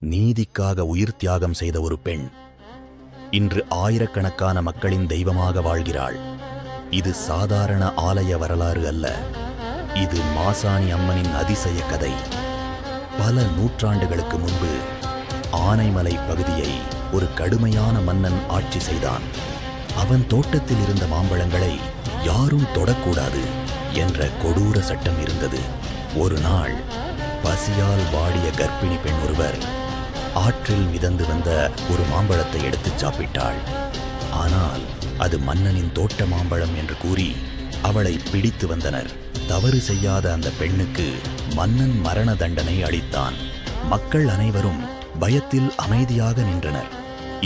நீதிக்காக உயிர் தியாகம் செய்த ஒரு பெண் இன்று ஆயிரக்கணக்கான மக்களின் தெய்வமாக வாழ்கிறாள். இது சாதாரண ஆலய வரலாறு அல்ல, இது மாசாணி அம்மனின் அதிசய கதை. பல நூற்றாண்டுகளுக்கு முன்பு ஆனைமலை பகுதியை ஒரு கடுமையான மன்னன் ஆட்சி செய்தான். அவன் தோட்டத்தில் இருந்த மாம்பழங்களை யாரும் தொடக்கூடாது என்ற கொடூர சட்டம் இருந்தது. ஒரு நாள் பசியால் வாடிய கர்ப்பிணி பெண் ஒருவர் ஆற்றில் மிதந்து வந்த ஒரு மாம்பழத்தை எடுத்துச் சாப்பிட்டாள். ஆனால் அது மன்னனின் தோட்ட மாம்பழம் என்று கூறி அவளை பிடித்து வந்தனர். தவறு செய்யாத அந்த பெண்ணுக்கு மன்னன் மரண தண்டனை அளித்தான். மக்கள் அனைவரும் பயத்தில் அமைதியாக நின்றனர்.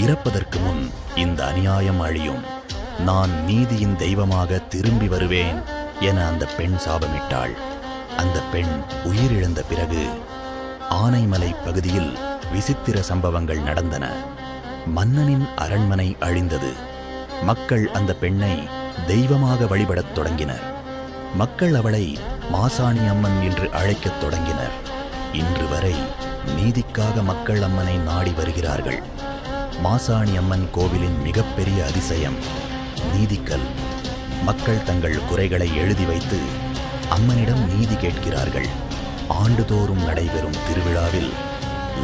இறப்பதற்கு முன் இந்த அநியாயம் அழியும், நான் நீதியின் தெய்வமாக திரும்பி வருவேன் என அந்த பெண் சாபமிட்டாள். அந்த பெண் உயிரிழந்த பிறகு ஆனைமலை பகுதியில் விசித்திர சம்பவங்கள் நடந்தன. மன்னனின் அரண்மனை அழிந்தது. மக்கள் அந்த பெண்ணை தெய்வமாக வழிபடத் தொடங்கினர். மக்கள் அவளை மாசாணி அம்மன் என்று அழைக்கத் தொடங்கினர். இன்று வரை நீதிக்காக மக்கள் அம்மனை நாடி வருகிறார்கள். மாசாணி அம்மன் கோவிலின் மிகப்பெரிய அதிசயம் நீதிக்கல். மக்கள் தங்கள் குறைகளை எழுதி வைத்து அம்மனிடம் நீதி கேட்கிறார்கள். ஆண்டுதோறும் நடைபெறும் திருவிழாவில்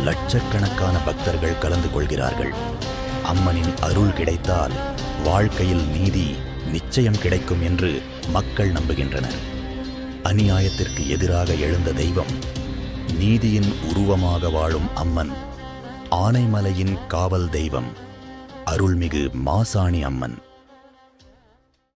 லட்சக்கணக்கான பக்தர்கள் கலந்து கொள்கிறார்கள். அம்மனின் அருள் கிடைத்தால் வாழ்க்கையில் நீதி நிச்சயம் கிடைக்கும் என்று மக்கள் நம்புகின்றனர். அநியாயத்திற்கு எதிராக எழுந்த தெய்வம், நீதியின் உருவமாக வாழும் அம்மன், ஆனைமலையின் காவல் தெய்வம், அருள்மிகு மாசாணி அம்மன்.